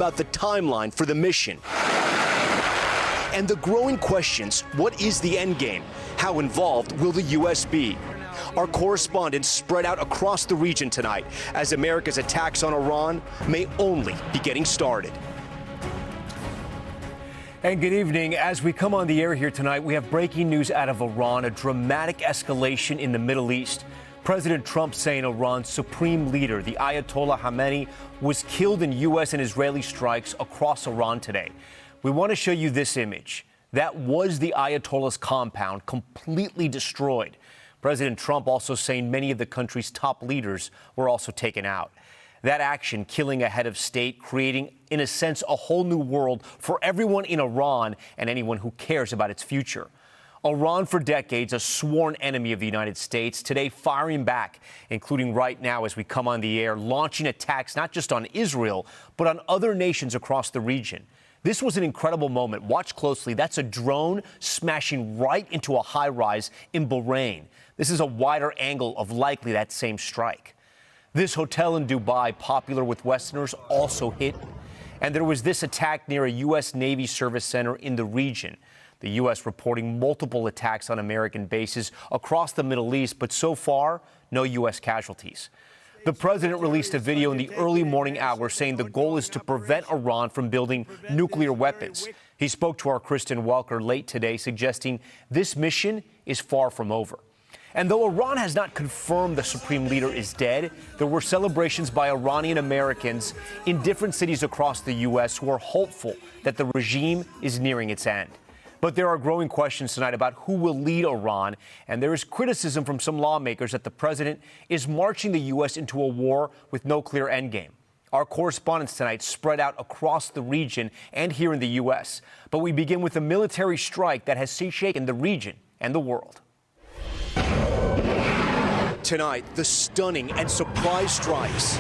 about the timeline for the mission. And the growing questions, what is the end game? How involved will the U.S. be? Our correspondents spread out across the region tonight as America's attacks on Iran may only be getting started. And good evening. As we come on the air here tonight, we have breaking news out of Iran, a dramatic escalation in the Middle East. President Trump saying Iran's supreme leader, the Ayatollah Khamenei, was killed in U.S. and Israeli strikes across Iran today. We want to show you this image. That was the Ayatollah's compound, completely destroyed. President Trump also saying many of the country's top leaders were also taken out. That action, killing a head of state, creating, in a sense, a whole new world for everyone in Iran and anyone who cares about its future. Iran, for decades, a sworn enemy of the United States, today firing back, including right now as we come on the air, launching attacks not just on Israel, but on other nations across the region. This was an incredible moment. Watch closely. That's a drone smashing right into a high-rise in Bahrain. This is a wider angle of likely that same strike. This hotel in Dubai, popular with Westerners, also hit. And there was this attack near a U.S. Navy service center in the region. The U.S. reporting multiple attacks on American bases across the Middle East, but so far, no U.S. casualties. The president released a video in the early morning hours saying the goal is to prevent Iran from building nuclear weapons. He spoke to our Kristen Welker late today, suggesting this mission is far from over. And though Iran has not confirmed the supreme leader is dead, there were celebrations by Iranian Americans in different cities across the U.S. who are hopeful that the regime is nearing its end. But there are growing questions tonight about who will lead Iran, and there is criticism from some lawmakers that the president is marching the U.S. into a war with no clear endgame. Our correspondents tonight spread out across the region and here in the U.S. But we begin with a military strike that has shaken the region and the world. Tonight, the stunning and surprise strikes.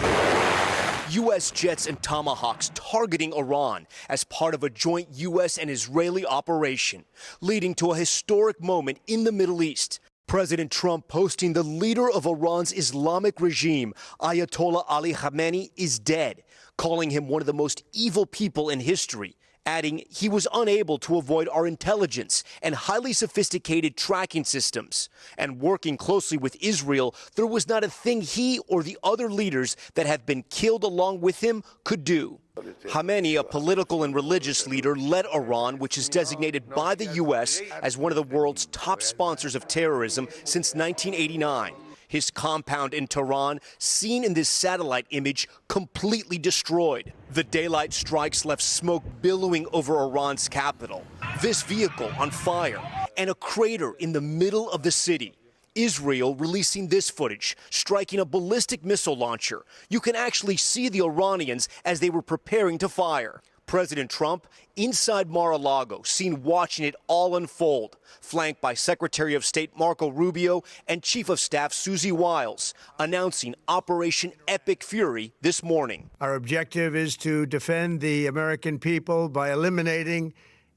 U.S. jets and Tomahawks targeting Iran as part of a joint U.S. and Israeli operation, leading to a historic moment in the Middle East. President Trump posting the leader of Iran's Islamic regime, Ayatollah Ali Khamenei, is dead, calling him one of the most evil people in history, adding he was unable to avoid our intelligence and highly sophisticated tracking systems. And working closely with Israel, there was not a thing he or the other leaders that have been killed along with him could do. Khamenei, a political and religious leader, led Iran, which is designated by the U.S. as one of the world's top sponsors of terrorism since 1989. His compound in Tehran, seen in this satellite image, completely destroyed. The daylight strikes left smoke billowing over Iran's capital. This vehicle on fire and a crater in the middle of the city. Israel releasing this footage, striking a ballistic missile launcher. You can actually see the Iranians as they were preparing to fire. President Trump inside Mar-a-Lago, seen watching it all unfold, flanked by Secretary of State Marco Rubio and Chief of Staff Susie Wiles, announcing Operation Epic Fury this morning. Our objective is to defend the American people by eliminating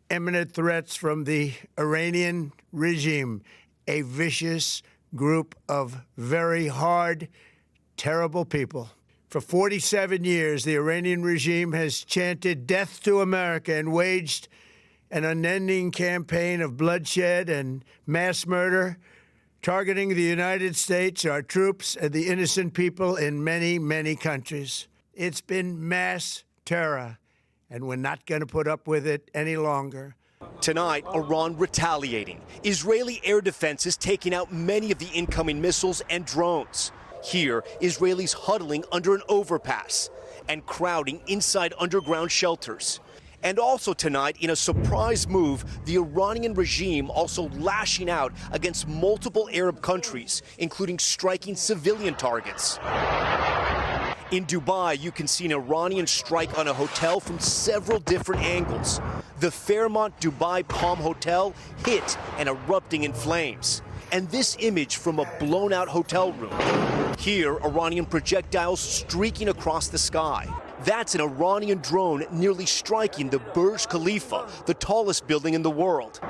imminent threats from the Iranian regime, a vicious group of very hard, terrible people. For 47 years, the Iranian regime has chanted death to America and waged an unending campaign of bloodshed and mass murder, targeting the United States, our troops, and the innocent people in many, many countries. It's been mass terror, and we're not going to put up with it any longer. Tonight, Iran retaliating. Israeli air defenses taking out many of the incoming missiles and drones. Here, Israelis huddling under an overpass and crowding inside underground shelters. And also tonight, in a surprise move, the Iranian regime also lashing out against multiple Arab countries, including striking civilian targets. In Dubai, you can see an Iranian strike on a hotel from several different angles. The Fairmont Dubai Palm Hotel hit and erupting in flames. And this image from a blown-out hotel room. Here, Iranian projectiles streaking across the sky. That's an Iranian drone nearly striking the Burj Khalifa, the tallest building in the world.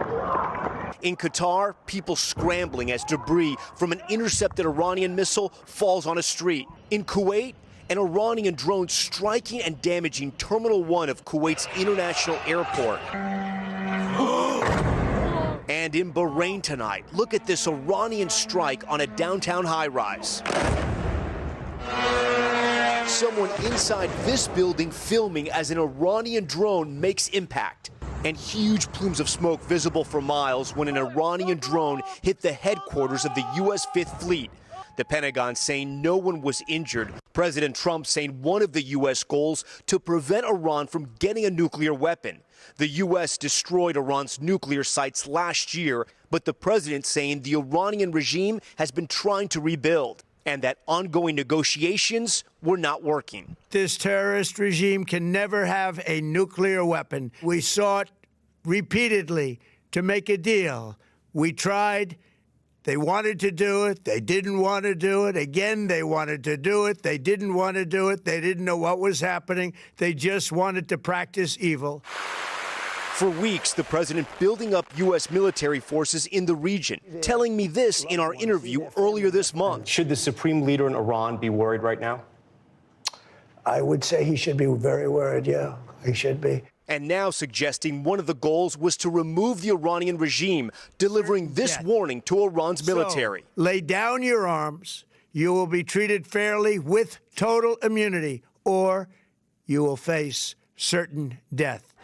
In Qatar, people scrambling as debris from an intercepted Iranian missile falls on a street. In Kuwait, An Iranian drone striking and damaging Terminal 1 of Kuwait's international airport. And in Bahrain tonight, look at this Iranian strike on a downtown high-rise. Someone inside this building filming as an Iranian drone makes impact. And huge plumes of smoke visible for miles when an Iranian drone hit the headquarters of the U.S. Fifth Fleet. The Pentagon saying no one was injured. President Trump saying one of the U.S. goals to prevent Iran from getting a nuclear weapon. The U.S. destroyed Iran's nuclear sites last year, but the president saying the Iranian regime has been trying to rebuild and that ongoing negotiations were not working. This terrorist regime can never have a nuclear weapon. We sought repeatedly to make a deal. We tried. They wanted to do it. They didn't want to do it. Again, they wanted to do it. They didn't want to do it. They didn't know what was happening. They just wanted to practice evil. For weeks, the president building up U.S. military forces in the region, telling me this in our interview earlier this month. Should the supreme leader in Iran be worried right now? I would say he should be very worried, yeah. He should be. And now suggesting one of the goals was to remove the Iranian regime, delivering this warning to Iran's military. So, lay down your arms. You will be treated fairly with total immunity, or you will face certain death.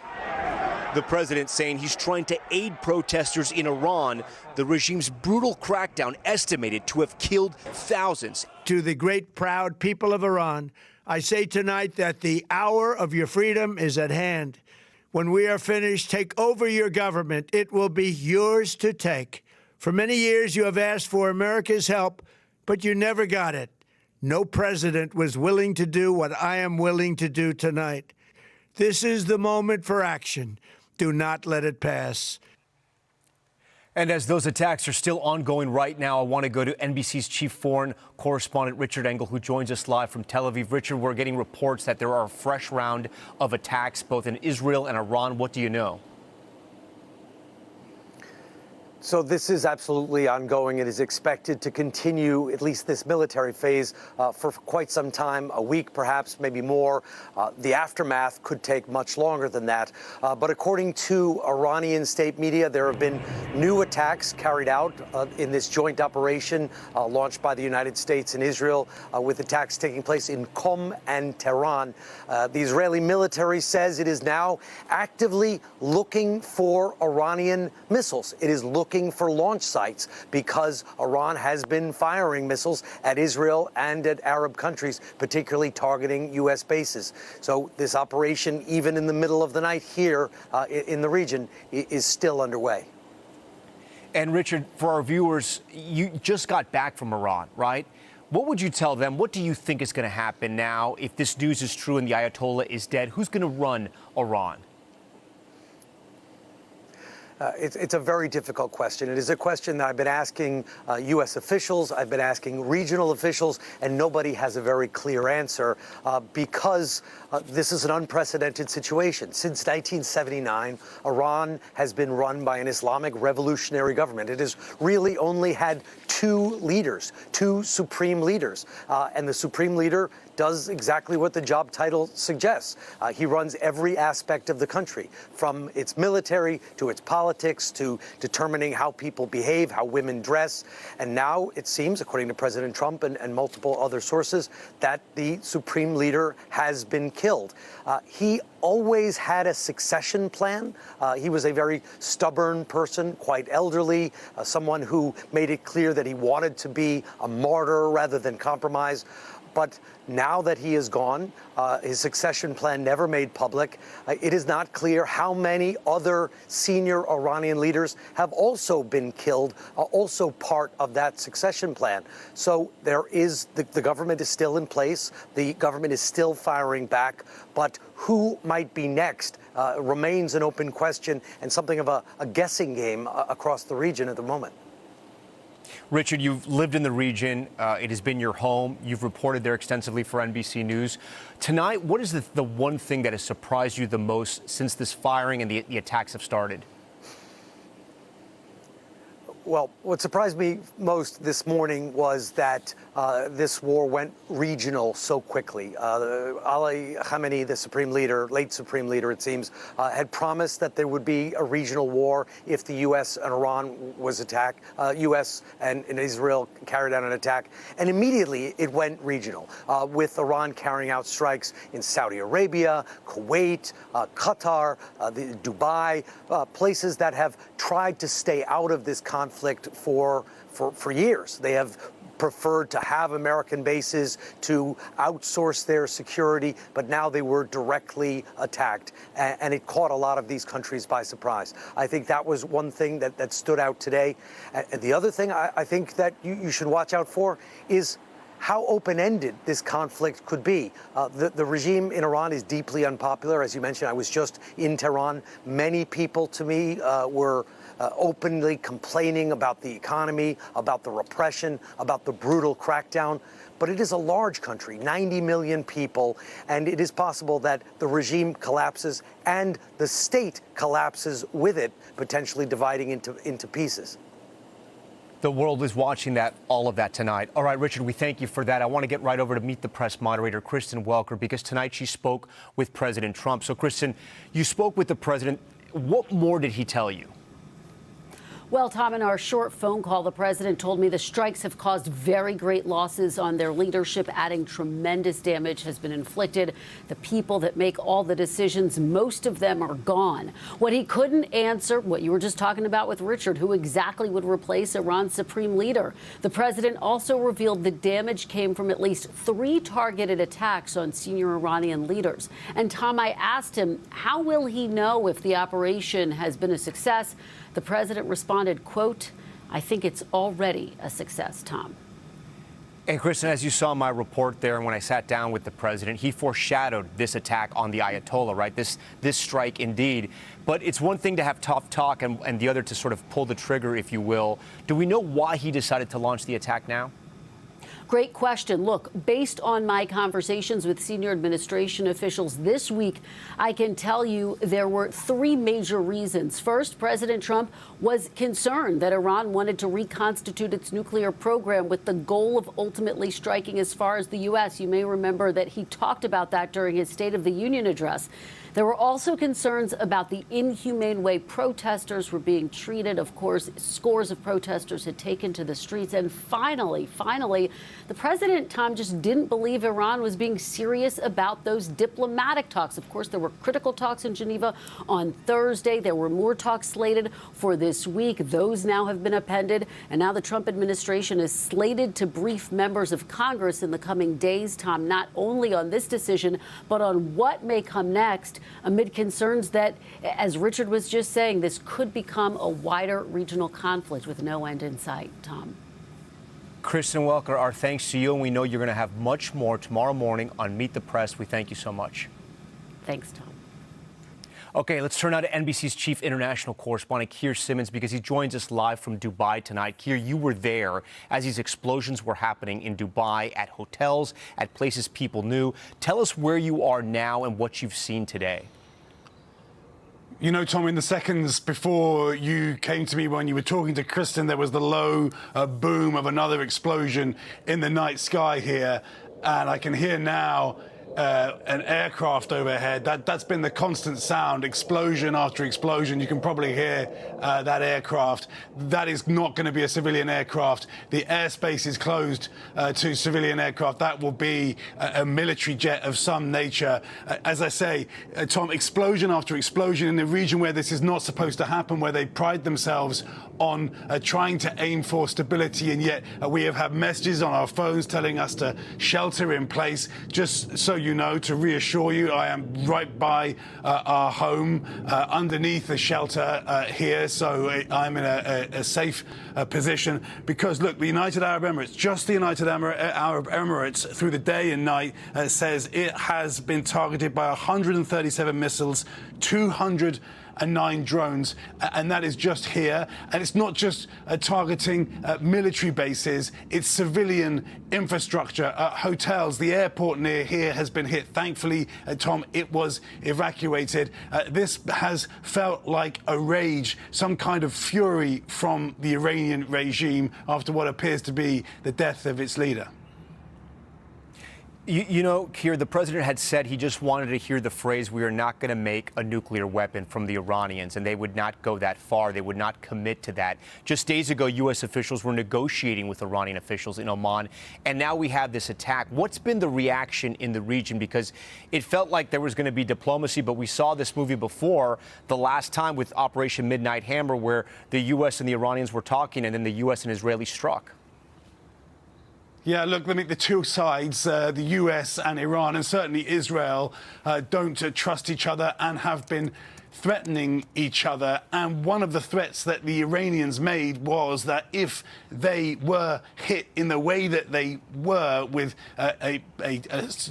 The president saying he's trying to aid protesters in Iran, the regime's brutal crackdown estimated to have killed thousands. To the great, proud people of Iran, I say tonight that the hour of your freedom is at hand. When we are finished, take over your government. It will be yours to take. For many years, you have asked for America's help, but you never got it. No president was willing to do what I am willing to do tonight. This is the moment for action. Do not let it pass. And as those attacks are still ongoing right now, I want to go to NBC's chief foreign correspondent, Richard Engel, who joins us live from Tel Aviv. Richard, we're getting reports that there are a fresh round of attacks both in Israel and Iran. What do you know? So this is absolutely ongoing. It is expected to continue, at least this military phase, for quite some time, a week perhaps, maybe more. The aftermath could take much longer than that. But according to Iranian state media, there have been new attacks carried out in this joint operation launched by the United States and Israel, with attacks taking place in Qom and Tehran. The Israeli military says it is now actively looking for Iranian missiles. It is looking for launch sites because Iran has been firing missiles at Israel and at Arab countries, particularly targeting U.S. bases. So this operation, even in the middle of the night here in the region, is still underway. And Richard, for our viewers, you just got back from Iran, right? What would you tell them? What do you think is going to happen now if this news is true and the Ayatollah is dead? Who's going to run Iran? It's a very difficult question. It is a question that I've been asking U.S. officials, I've been asking regional officials, and nobody has a very clear answer because this is an unprecedented situation. Since 1979, Iran has been run by an Islamic revolutionary government. It has really only had two leaders, two supreme leaders, and the supreme leader does exactly what the job title suggests. He runs every aspect of the country, from its military to its politics to determining how people behave, how women dress. And now it seems, according to President Trump and multiple other sources, that the supreme leader has been killed. He always had a succession plan. He was a very stubborn person, quite elderly, someone who made it clear that he wanted to be a martyr rather than compromise. But now that he is gone, his succession plan never made public. It is not clear how many other senior Iranian leaders have also been killed, also part of that succession plan. So there is the government is still in place. The government is still firing back. But who might be next remains an open question and something of a guessing game across the region at the moment. Richard, you've lived in the region. It has been your home. You've reported there extensively for NBC News. Tonight, what is the one thing that has surprised you the most since this firing and the attacks have started? Well, what surprised me most this morning was that this war went regional so quickly. Ali Khamenei, the supreme leader, late supreme leader, it seems, had promised that there would be a regional war if the U.S. and Iran was attacked, U.S. and Israel carried out an attack. And immediately it went regional, with Iran carrying out strikes in Saudi Arabia, Kuwait, Qatar, Dubai, places that have tried to stay out of this conflict for years. They have preferred to have American bases, to outsource their security, but now they were directly attacked, and it caught a lot of these countries by surprise. I think that was one thing that stood out today. And the other thing I think that you should watch out for is how open-ended this conflict could be. The regime in Iran is deeply unpopular. As you mentioned, I was just in Tehran. Many people, to me, were openly complaining about the economy, about the repression, about the brutal crackdown. But it is a large country, 90 million people, and it is possible that the regime collapses and the state collapses with it, potentially dividing into pieces. The world is watching all of that tonight. All right, Richard, we thank you for that. I want to get right over to Meet the Press moderator, Kristen Welker, because tonight she spoke with President Trump. So, Kristen, you spoke with the president. What more did he tell you? Well, Tom, in our short phone call, the president told me the strikes have caused very great losses on their leadership, adding tremendous damage has been inflicted. The people that make all the decisions, most of them are gone. What he couldn't answer, what you were just talking about with Richard, who exactly would replace Iran's supreme leader. The president also revealed the damage came from at least 3 targeted attacks on senior Iranian leaders. And Tom, I asked him, how will he know if the operation has been a success? The president responded, quote, "I think it's already a success, Tom." And, Kristen, as you saw in my report there, and when I sat down with the president, he foreshadowed this attack on the Ayatollah, right? This strike, indeed. But it's one thing to have tough talk and the other to sort of pull the trigger, if you will. Do we know why he decided to launch the attack now? Great question. Look, based on my conversations with senior administration officials this week, I can tell you there were 3 major reasons. First, President Trump was concerned that Iran wanted to reconstitute its nuclear program with the goal of ultimately striking as far as the U.S. You may remember that he talked about that during his State of the Union address. There were also concerns about the inhumane way protesters were being treated. Of course, scores of protesters had taken to the streets. And finally, the president, Tom, just didn't believe Iran was being serious about those diplomatic talks. Of course, there were critical talks in Geneva on Thursday. There were more talks slated for this week. Those now have been appended. And now the Trump administration is slated to brief members of Congress in the coming days, Tom, not only on this decision, but on what may come next, amid concerns that, as Richard was just saying, this could become a wider regional conflict with no end in sight, Tom. Kristen Welker, our thanks to you, and we know you're going to have much more tomorrow morning on Meet the Press. We thank you so much. Thanks, Tom. Okay, let's turn now to NBC's chief international correspondent, Keir Simmons, because he joins us live from Dubai tonight. Keir, you were there as these explosions were happening in Dubai, at hotels, at places people knew. Tell us where you are now and what you've seen today. You know, Tom, in the seconds before you came to me when you were talking to Kristen, there was the low boom of another explosion in the night sky here. And I can hear now an aircraft overhead. That's been the constant sound, explosion after explosion. You can probably hear that aircraft. That is not going to be a civilian aircraft. The airspace is closed to civilian aircraft. That will be a military jet of some nature. As I say, Tom, explosion after explosion in the region where this is not supposed to happen, where they pride themselves on trying to aim for stability, and yet we have had messages on our phones telling us to shelter in place. Just so you know, to reassure you, I am right by our home, underneath the shelter here, so I'm in a safe position. Because, look, the United Arab Emirates, just the United Arab Emirates, through the day and night, says it has been targeted by 137 missiles, 200 and 9 drones, and that is just here. And it's not just targeting military bases, it's civilian infrastructure, hotels. The airport near here has been hit. Thankfully, Tom, it was evacuated. This has felt like a rage, some kind of fury from the Iranian regime after what appears to be the death of its leader. You know, Keir, the president had said he just wanted to hear the phrase, "We are not going to make a nuclear weapon," from the Iranians, and they would not go that far. They would not commit to that. Just days ago, U.S. officials were negotiating with Iranian officials in Oman, and now we have this attack. What's been the reaction in the region? Because it felt like there was going to be diplomacy, but we saw this movie before, the last time with Operation Midnight Hammer, where the U.S. and the Iranians were talking, and then the U.S. and Israelis struck. Yeah, look, I mean, the two sides, the US and Iran, and certainly Israel, don't trust each other and have been threatening each other. And one of the threats that the Iranians made was that if they were hit in the way that they were, with a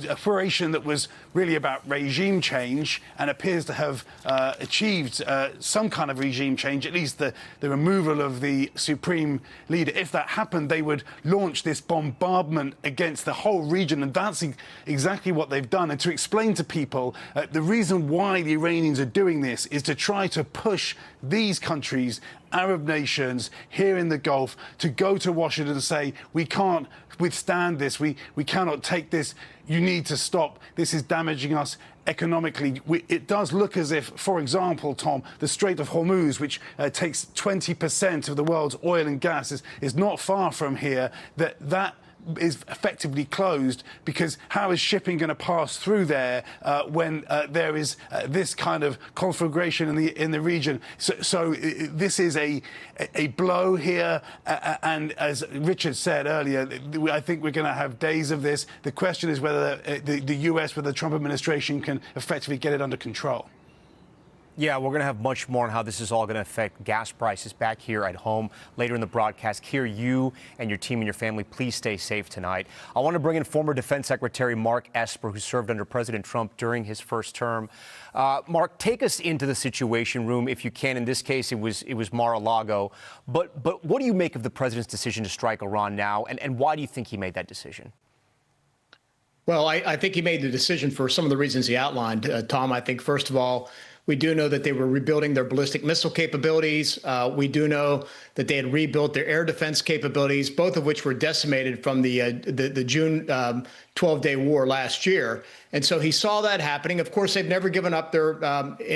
operation that was really about regime change and appears to have achieved some kind of regime change, at least the removal of the supreme leader, if that happened, they would launch this bombardment against the whole region. And that's exactly what they've done. And to explain to people, the reason why the Iranians are doing this is to try to push these countries, Arab nations here in the Gulf, to go to Washington and say, we can't withstand this, we cannot take this, you need to stop, this is damaging us economically. It does look as if, for example, Tom, the Strait of Hormuz, which takes 20% of the world's oil and gas, is not far from here, that is effectively closed, because how is shipping going to pass through there when there is this kind of conflagration in the region? So this is a blow here, and as Richard said earlier, I think we're going to have days of this. The question is whether the US, with the Trump administration, can effectively get it under control. Yeah, we're going to have much more on how this is all going to affect gas prices back here at home later in the broadcast. Here, you and your team and your family, please stay safe tonight. I want to bring in former Defense Secretary Mark Esper, who served under President Trump during his first term. Mark, take us into the Situation Room, if you can. In this case, it was Mar-a-Lago. But what do you make of the president's decision to strike Iran now, and why do you think he made that decision? Well, I think he made the decision for some of the reasons he outlined, Tom. I think, first of all, we do know that they were rebuilding their ballistic missile capabilities. We do know that they had rebuilt their air defense capabilities, both of which were decimated from the June 12-day war last year. And so he saw that happening. Of course, they've never given up their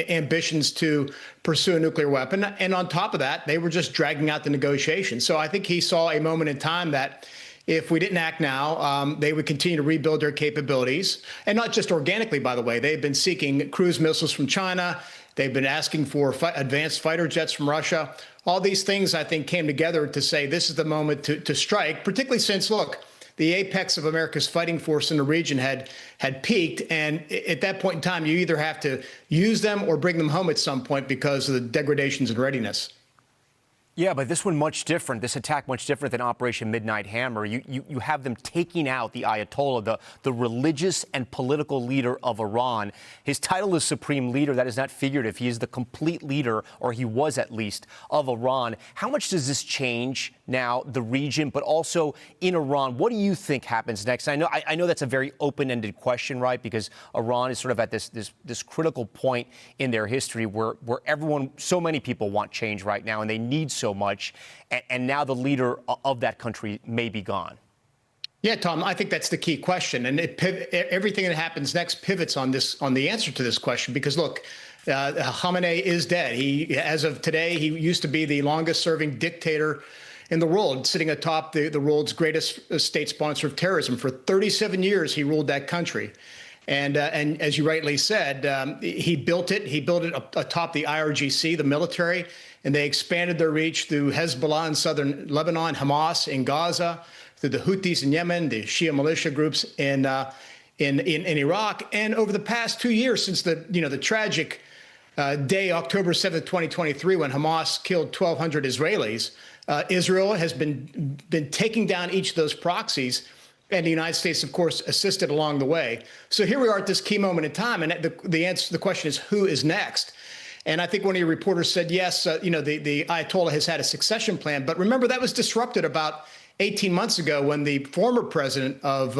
ambitions to pursue a nuclear weapon. And on top of that, they were just dragging out the negotiations. So I think he saw a moment in time that if we didn't act now, they would continue to rebuild their capabilities. And not just organically, by the way. They've been seeking cruise missiles from China. They've been asking for advanced fighter jets from Russia. All these things, I think, came together to say this is the moment to strike, particularly since, look, the apex of America's fighting force in the region had peaked. And at that point in time, you either have to use them or bring them home at some point because of the degradations in readiness. Yeah, but this one much different. This attack much different than Operation Midnight Hammer. You have them taking out the Ayatollah, the religious and political leader of Iran. His title is Supreme Leader. That is not figurative. He is the complete leader, or he was at least, of Iran. How much does this change now the region, but also in Iran? What do you think happens next? I know that's a very open-ended question, right? Because Iran is sort of at this critical point in their history where everyone, so many people want change right now, and they need so much, and now the leader of that country may be gone. Yeah, Tom, I think that's the key question, and everything that happens next pivots on the answer to this question. Because look, Khamenei is dead. As of today, he used to be the longest-serving dictator in the world, sitting atop the world's greatest state sponsor of terrorism. For 37 years, he ruled that country. And as you rightly said, he built it. He built it atop the IRGC, the military, and they expanded their reach through Hezbollah in southern Lebanon, Hamas in Gaza, through the Houthis in Yemen, the Shia militia groups in Iraq. And over the past 2 years, since the tragic day, October 7th, 2023, when Hamas killed 1,200 Israelis, Israel has been taking down each of those proxies. And the United States, of course, assisted along the way. So here we are at this key moment in time. And the answer to the question is, who is next? And I think one of your reporters said, yes, the Ayatollah has had a succession plan. But remember, that was disrupted about 18 months ago when the former president of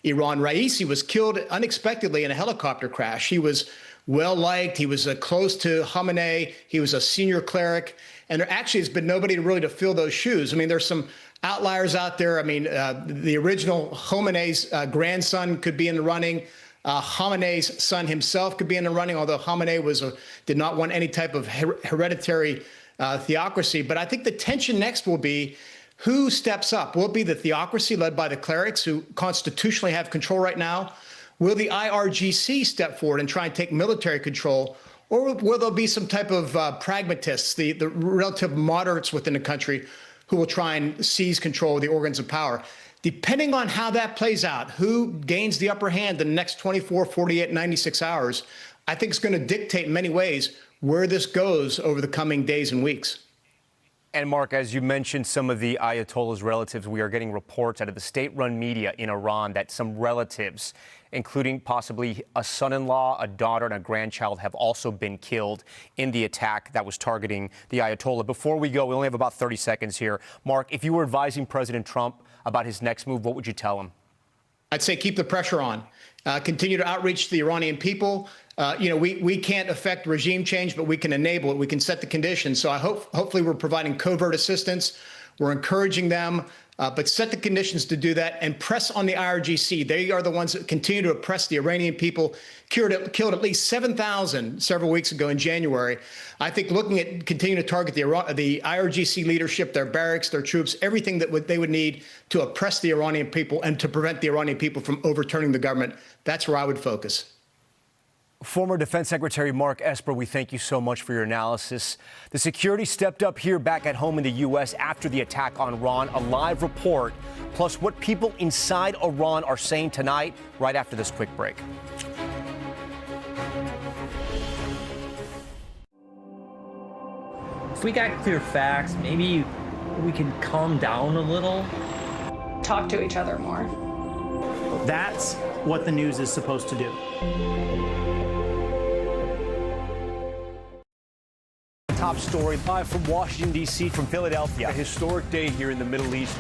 Iran, Raisi, was killed unexpectedly in a helicopter crash. He was well-liked. He was close to Khamenei. He was a senior cleric. And there actually has been nobody really to fill those shoes. I mean, there's some outliers out there. I mean, the original Khamenei's grandson could be in the running. Khamenei's son himself could be in the running, although Khamenei did not want any type of hereditary theocracy. But I think the tension next will be who steps up. Will it be the theocracy led by the clerics who constitutionally have control right now? Will the IRGC step forward and try and take military control? Or will there be some type of pragmatists, the relative moderates within the country who will try and seize control of the organs of power? Depending on how that plays out, who gains the upper hand in the next 24, 48, 96 hours, I think it's going to dictate in many ways where this goes over the coming days and weeks. And Mark, as you mentioned, some of the Ayatollah's relatives, we are getting reports out of the state-run media in Iran that some relatives, including possibly a son-in-law, a daughter, and a grandchild, have also been killed in the attack that was targeting the Ayatollah. Before we go, we only have about 30 seconds here. Mark, if you were advising President Trump about his next move, what would you tell him? I'd say keep the pressure on. Continue to outreach to the Iranian people. We can't affect regime change, but we can enable it. We can set the conditions. So hopefully we're providing covert assistance. We're encouraging them, but set the conditions to do that and press on the IRGC. They are the ones that continue to oppress the Iranian people, killed at least 7,000 several weeks ago in January. I think looking at continuing to target the IRGC leadership, their barracks, their troops, everything that they would need to oppress the Iranian people and to prevent the Iranian people from overturning the government, that's where I would focus. Former Defense Secretary Mark Esper, we thank you so much for your analysis. The security stepped up here back at home in the U.S. after the attack on Iran. A live report, plus what people inside Iran are saying tonight, right after this quick break. If we got clear facts, maybe we can calm down a little. Talk to each other more. That's what the news is supposed to do. Top story live from Washington, D.C., from Philadelphia. A historic day here in the Middle East.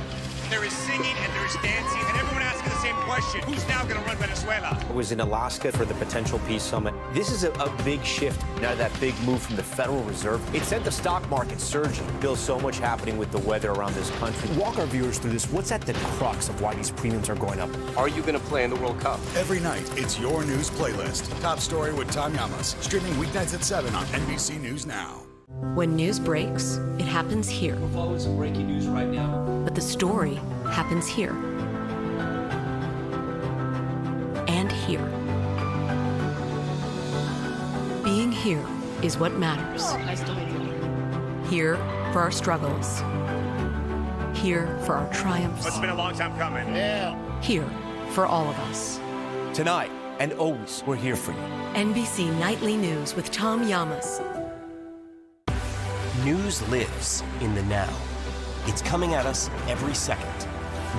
There is singing and there's dancing and everyone asking the same question. Who's now going to run Venezuela? I was in Alaska for the potential peace summit. This is a big shift. Now that big move from the Federal Reserve, it sent the stock market surging. Bill, so much happening with the weather around this country. Walk our viewers through this. What's at the crux of why these premiums are going up? Are you going to play in the World Cup? Every night, it's your news playlist. Top Story with Tom Llamas, streaming weeknights at 7 on NBC News Now. When news breaks, it happens here. We're following some breaking news right now. But the story happens here. And here. Being here is what matters. Here for our struggles. Here for our triumphs. It's been a long time coming. Yeah. Here for all of us. Tonight and always, we're here for you. NBC Nightly News with Tom Llamas. News lives in the now. It's coming at us every second.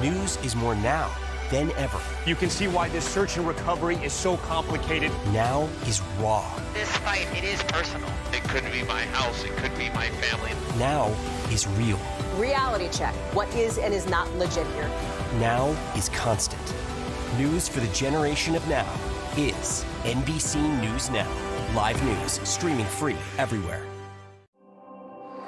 News is more now than ever. You can see why this search and recovery is so complicated. Now is raw. This fight, it is personal. It could be my house, it could be my family. Now is real. Reality check. What is and is not legit here? Now is constant. News for the generation of now is NBC News Now. Live news, streaming free everywhere.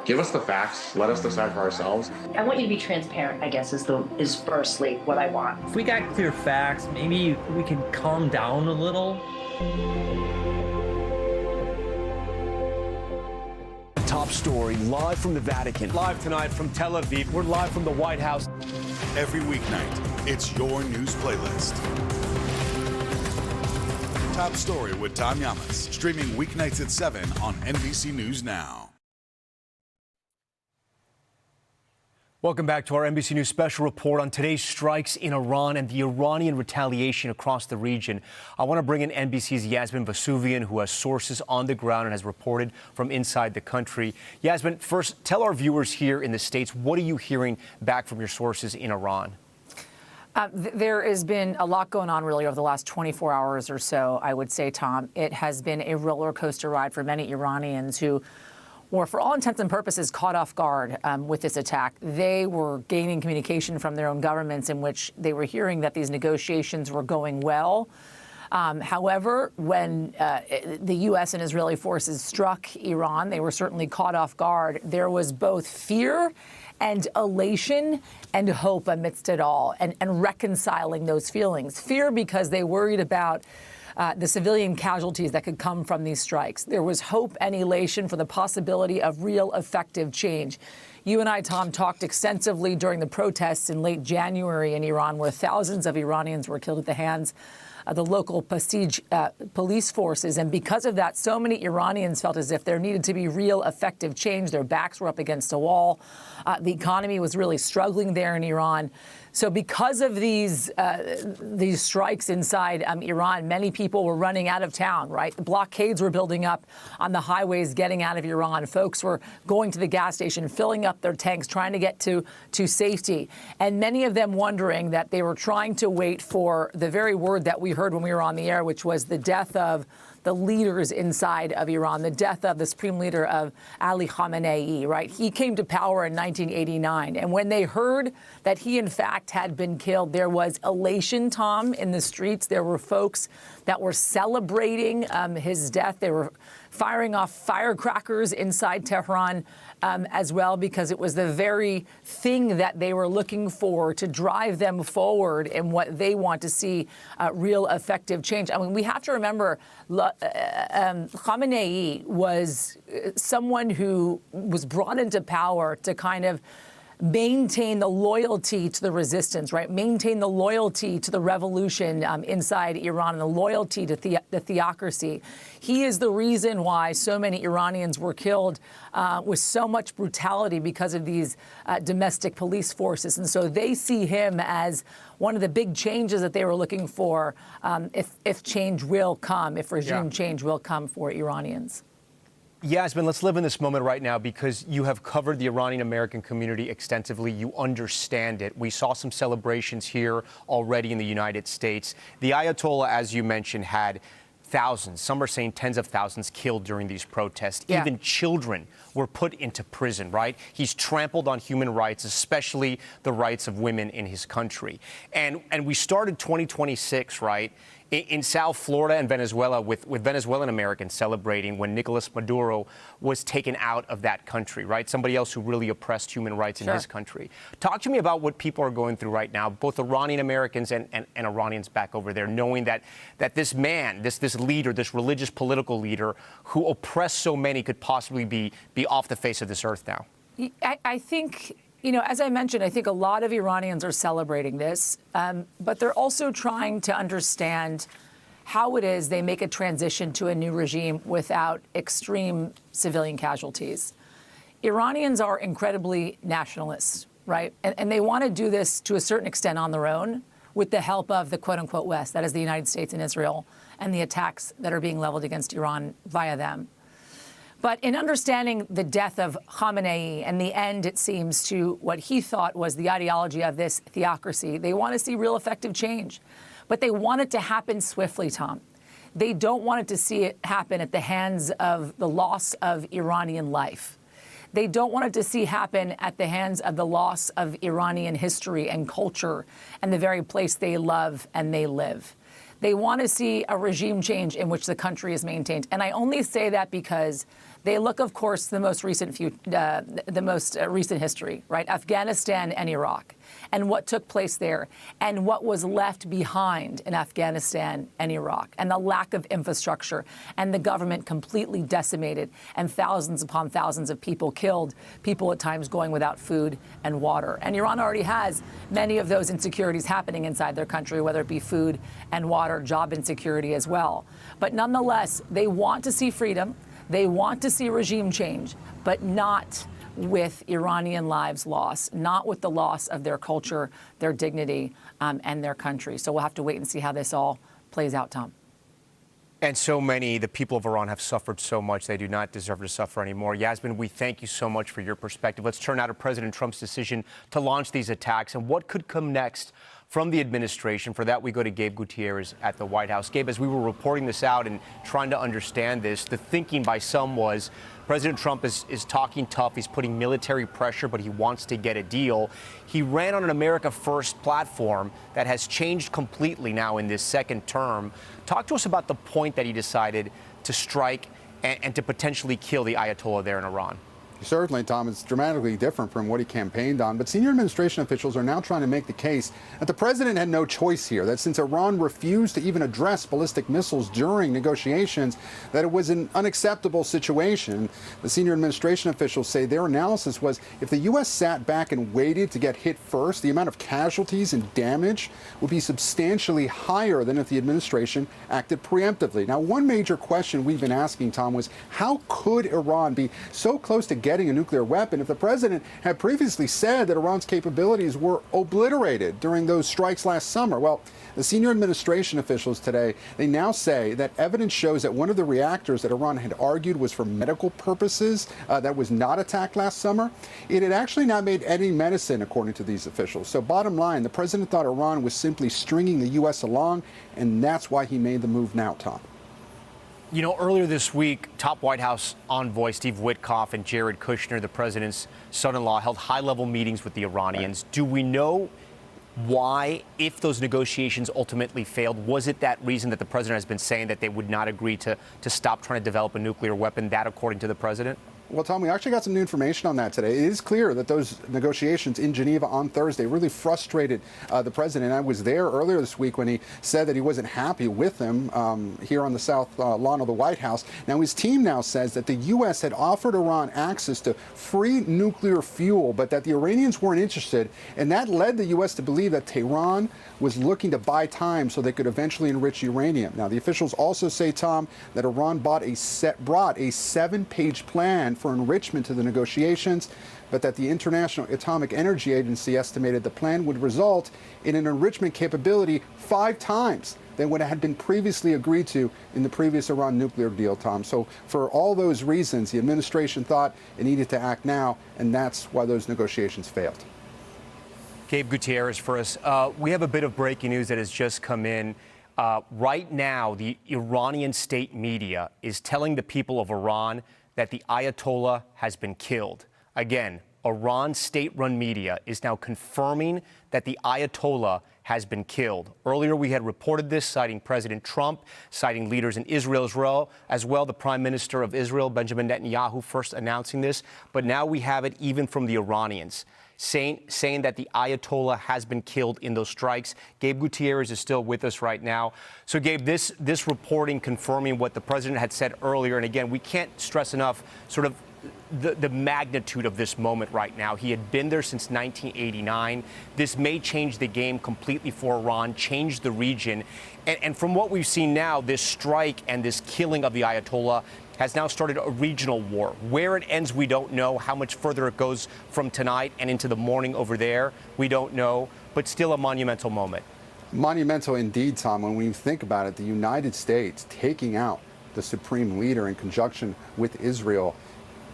Give us the facts. Let us decide for ourselves. I want you to be transparent, I guess, is firstly what I want. If we got clear facts, maybe we can calm down a little. Top story live from the Vatican. Live tonight from Tel Aviv. We're live from the White House. Every weeknight, it's your news playlist. Top Story with Tom Llamas, streaming weeknights at 7 on NBC News Now. Welcome back to our NBC News special report on today's strikes in Iran and the Iranian retaliation across the region. I want to bring in NBC's Yasmin Vasuvian, who has sources on the ground and has reported from inside the country. Yasmin, first, tell our viewers here in the States, what are you hearing back from your sources in Iran? There has been a lot going on really over the last 24 hours or so, I would say, Tom. It has been a roller coaster ride for many Iranians who were, for all intents and purposes, caught off guard with this attack. They were gaining communication from their own governments in which they were hearing that these negotiations were going well. However, when the U.S. and Israeli forces struck Iran, they were certainly caught off guard. There was both fear and elation and hope amidst it all, and reconciling those feelings. Fear because they worried about the civilian casualties that could come from these strikes. There was hope and elation for the possibility of real effective change. You and I, Tom, talked extensively during the protests in late January in Iran, where thousands of Iranians were killed at the hands of the local Basij police forces. And because of that, so many Iranians felt as if there needed to be real effective change. Their backs were up against a wall. The economy was really struggling there in Iran. So because of these strikes inside Iran, many people were running out of town, right? The blockades were building up on the highways getting out of Iran. Folks were going to the gas station, filling up their tanks, trying to get to safety. And many of them wondering that they were trying to wait for the very word that we heard when we were on the air, which was the death of the leaders inside of Iran, the death of the supreme leader of Ali Khamenei, right? He came to power in 1989. And when they heard that he, in fact, had been killed, there was elation, Tom, in the streets. There were folks that were celebrating his death. They were firing off firecrackers inside Tehran as well, because it was the very thing that they were looking for to drive them forward in what they want to see real effective change. I mean, we have to remember Khamenei was someone who was brought into power to kind of maintain the loyalty to the resistance, right? Maintain the loyalty to the revolution inside Iran and the loyalty to the theocracy. He is the reason why so many Iranians were killed with so much brutality because of these domestic police forces. And so they see him as one of the big changes that they were looking for if change will come, if regime change will come for Iranians. Yasmin, let's live in this moment right now because you have covered the Iranian-American community extensively. You understand it. We saw some celebrations here already in the United States. The Ayatollah, as you mentioned, had thousands, some are saying tens of thousands, killed during these protests. Yeah. Even children were put into prison, right? He's trampled on human rights, especially the rights of women in his country. And we started 2026, right, in South Florida and Venezuela with Venezuelan Americans celebrating when Nicolas Maduro was taken out of that country, right? Somebody else who really oppressed human rights in his country. Talk to me about what people are going through right now, both Iranian Americans and Iranians back over there, knowing that this man, this leader, this religious political leader who oppressed so many could possibly be off the face of this earth now. I think, you know, as I mentioned, I think a lot of Iranians are celebrating this, but they're also trying to understand how it is they make a transition to a new regime without extreme civilian casualties. Iranians are incredibly nationalists, right? And they want to do this to a certain extent on their own with the help of the quote-unquote West, that is the United States and Israel, and the attacks that are being leveled against Iran via them. But in understanding the death of Khamenei and the end, it seems, to what he thought was the ideology of this theocracy, they want to see real effective change. But they want it to happen swiftly, Tom. They don't want it to see it happen at the hands of the loss of Iranian life. They don't want it to see happen at the hands of the loss of Iranian history and culture and the very place they love and they live. They want to see a regime change in which the country is maintained. And I only say that because they look, of course, the most recent history, right? Afghanistan and Iraq, and what took place there, and what was left behind in Afghanistan and Iraq, and the lack of infrastructure, and the government completely decimated, and thousands upon thousands of people killed, people at times going without food and water. And Iran already has many of those insecurities happening inside their country, whether it be food and water, job insecurity as well. But nonetheless, they want to see freedom. They want to see regime change, but not with Iranian lives lost, not with the loss of their culture, their dignity, and their country. So we'll have to wait and see how this all plays out, Tom. And so many, the people of Iran have suffered so much, they do not deserve to suffer anymore. Yasmin, we thank you so much for your perspective. Let's turn now to President Trump's decision to launch these attacks and what could come next from the administration. For that, we go to Gabe Gutierrez at the White House. Gabe, as we were reporting this out and trying to understand this, the thinking by some was President Trump is talking tough. He's putting military pressure, but he wants to get a deal. He ran on an America First platform that has changed completely now in this second term. Talk to us about the point that he decided to strike and to potentially kill the Ayatollah there in Iran. Certainly, Tom, it's dramatically different from what he campaigned on. But senior administration officials are now trying to make the case that the president had no choice here, that since Iran refused to even address ballistic missiles during negotiations, that it was an unacceptable situation. The senior administration officials say their analysis was if the U.S. sat back and waited to get hit first, the amount of casualties and damage would be substantially higher than if the administration acted preemptively. Now, one major question we've been asking, Tom, was how could Iran be so close to getting a nuclear weapon if the president had previously said that Iran's capabilities were obliterated during those strikes last summer? Well, the senior administration officials today, they now say that evidence shows that one of the reactors that Iran had argued was for medical purposes that was not attacked last summer, it had actually not made any medicine, according to these officials. So bottom line, the president thought Iran was simply stringing the U.S. along, and that's why he made the move now, Tom. You know, earlier this week, top White House envoy Steve Witkoff and Jared Kushner, the president's son-in-law, held high-level meetings with the Iranians. Right. Do we know why, if those negotiations ultimately failed, was it that reason that the president has been saying that they would not agree to stop trying to develop a nuclear weapon, that according to the president? Well, Tom, we actually got some new information on that today. It is clear that those negotiations in Geneva on Thursday really frustrated the president. I was there earlier this week when he said that he wasn't happy with them here on the south lawn of the White House. Now, his team now says that the U.S. had offered Iran access to free nuclear fuel, but that the Iranians weren't interested. And that led the U.S. to believe that Tehran was looking to buy time so they could eventually enrich uranium. Now, the officials also say, Tom, that Iran brought a 7-page plan for enrichment to the negotiations, but that the International Atomic Energy Agency estimated the plan would result in an enrichment capability 5 times than what had been previously agreed to in the previous Iran nuclear deal, Tom. So for all those reasons, the administration thought it needed to act now, and that's why those negotiations failed. Gabe Gutierrez for us. We have a bit of breaking news that has just come in. Right now, the Iranian state media is telling the people of Iran that the Ayatollah has been killed. Again, Iran's state-run media is now confirming that the Ayatollah has been killed. Earlier, we had reported this, citing President Trump, citing leaders in Israel as well, the Prime Minister of Israel, Benjamin Netanyahu, first announcing this. But now we have it even from the Iranians, saying that the Ayatollah has been killed in those strikes. Gabe Gutierrez is still with us right now. So, Gabe, this reporting confirming what the president had said earlier, and again, we can't stress enough sort of the magnitude of this moment right now. He had been there since 1989. This may change the game completely for Iran, change the region. And from what we've seen now, this strike and this killing of the Ayatollah has now started a regional war. Where it ends, we don't know. How much further it goes from tonight and into the morning over there, we don't know. But still a monumental moment. Monumental indeed, Tom. When we think about it, the United States taking out the supreme leader in conjunction with Israel,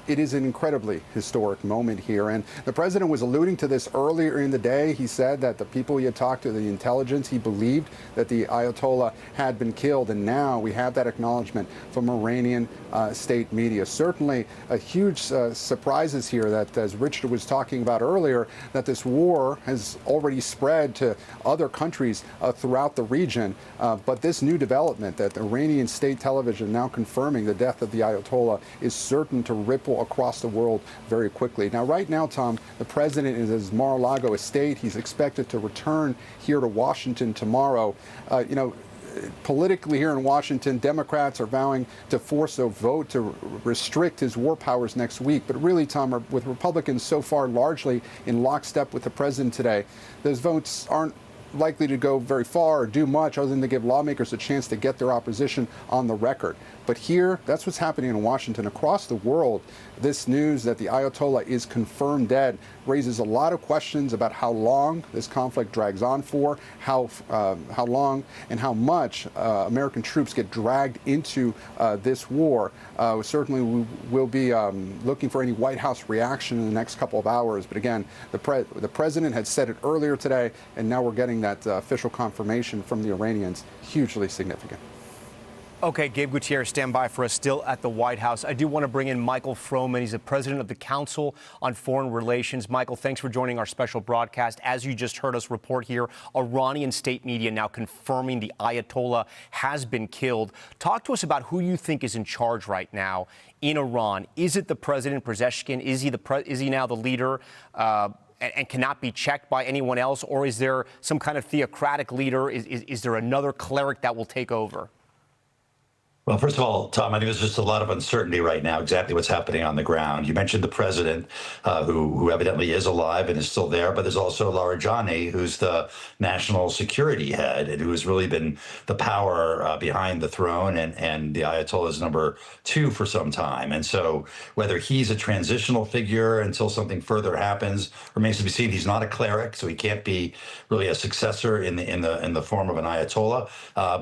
it is an incredibly historic moment here. And the president was alluding to this earlier in the day. He said that the people he had talked to, the intelligence, he believed that the Ayatollah had been killed. And now we have that acknowledgement from Iranian state media. Certainly a huge surprises here that, as Richard was talking about earlier, that this war has already spread to other countries throughout the region. But this new development that Iranian state television now confirming the death of the Ayatollah is certain to ripple across the world very quickly. Now, right now, Tom, the president is at his Mar-a-Lago estate. He's expected to return here to Washington tomorrow. Politically here in Washington, Democrats are vowing to force a vote to restrict his war powers next week. But really, Tom, with Republicans so far largely in lockstep with the president today, those votes aren't likely to go very far or do much other than to give lawmakers a chance to get their opposition on the record. But here, that's what's happening in Washington. Across the world, this news that the Ayatollah is confirmed dead raises a lot of questions about how long this conflict drags on for, how long and how much American troops get dragged into this war. Certainly, we will be looking for any White House reaction in the next couple of hours. But again, the president had said it earlier today, and now we're getting getting that official confirmation from the Iranians hugely significant. Okay, Gabe Gutierrez, stand by for us still at the White House. I do want to bring in Michael Froman. He's the president of the Council on Foreign Relations. Michael, thanks for joining our special broadcast. As you just heard us report here, Iranian state media now confirming the Ayatollah has been killed. Talk to us about who you think is in charge right now in Iran. Is it the president, Pezeshkian? Is he now the leader? And cannot be checked by anyone else? Or is there some kind of theocratic leader? Is there another cleric that will take over? Well, first of all, Tom, I think there's just a lot of uncertainty right now, exactly what's happening on the ground. You mentioned the president, who evidently is alive and is still there, but there's also Larijani, who's the national security head and who has really been the power behind the throne and the Ayatollah's number 2 for some time. And so whether he's a transitional figure until something further happens remains to be seen. He's not a cleric, so he can't be really a successor in the form of an Ayatollah,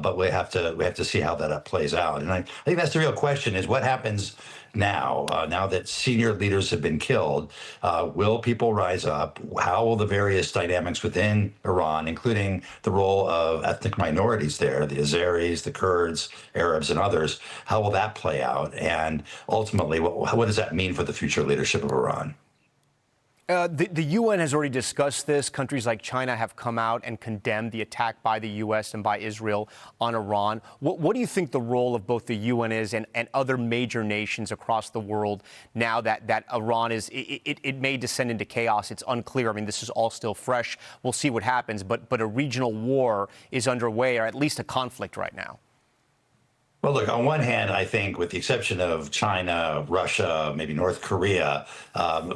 but we have to see how that plays out. And I think that's the real question: is what happens now? Now that senior leaders have been killed, will people rise up? How will the various dynamics within Iran, including the role of ethnic minorities there, the Azeris, the Kurds, Arabs, and others, how will that play out? And ultimately, what does that mean for the future leadership of Iran? The UN has already discussed this. Countries like China have come out and condemned the attack by the U.S. and by Israel on Iran. What do you think the role of both the UN is and other major nations across the world now that Iran it may descend into chaos? It's unclear. I mean, this is all still fresh. We'll see what happens. But a regional war is underway, or at least a conflict right now. Well, look, on one hand, I think with the exception of China, Russia, maybe North Korea,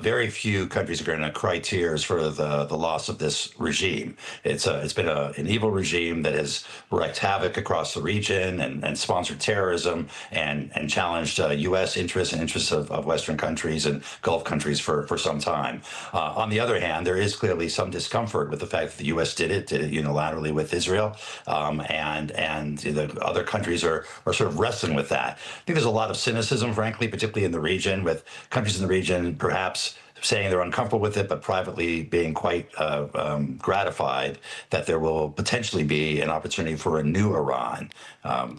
very few countries are going to cry tears for the loss of this regime. It's been an evil regime that has wreaked havoc across the region and sponsored terrorism and challenged U.S. interests and interests of Western countries and Gulf countries for some time. On the other hand, there is clearly some discomfort with the fact that the U.S. did it unilaterally with Israel, and the other countries are sort of wrestling with that. I think there's a lot of cynicism, frankly, particularly in the region, with countries in the region perhaps saying they're uncomfortable with it, but privately being quite gratified that there will potentially be an opportunity for a new Iran.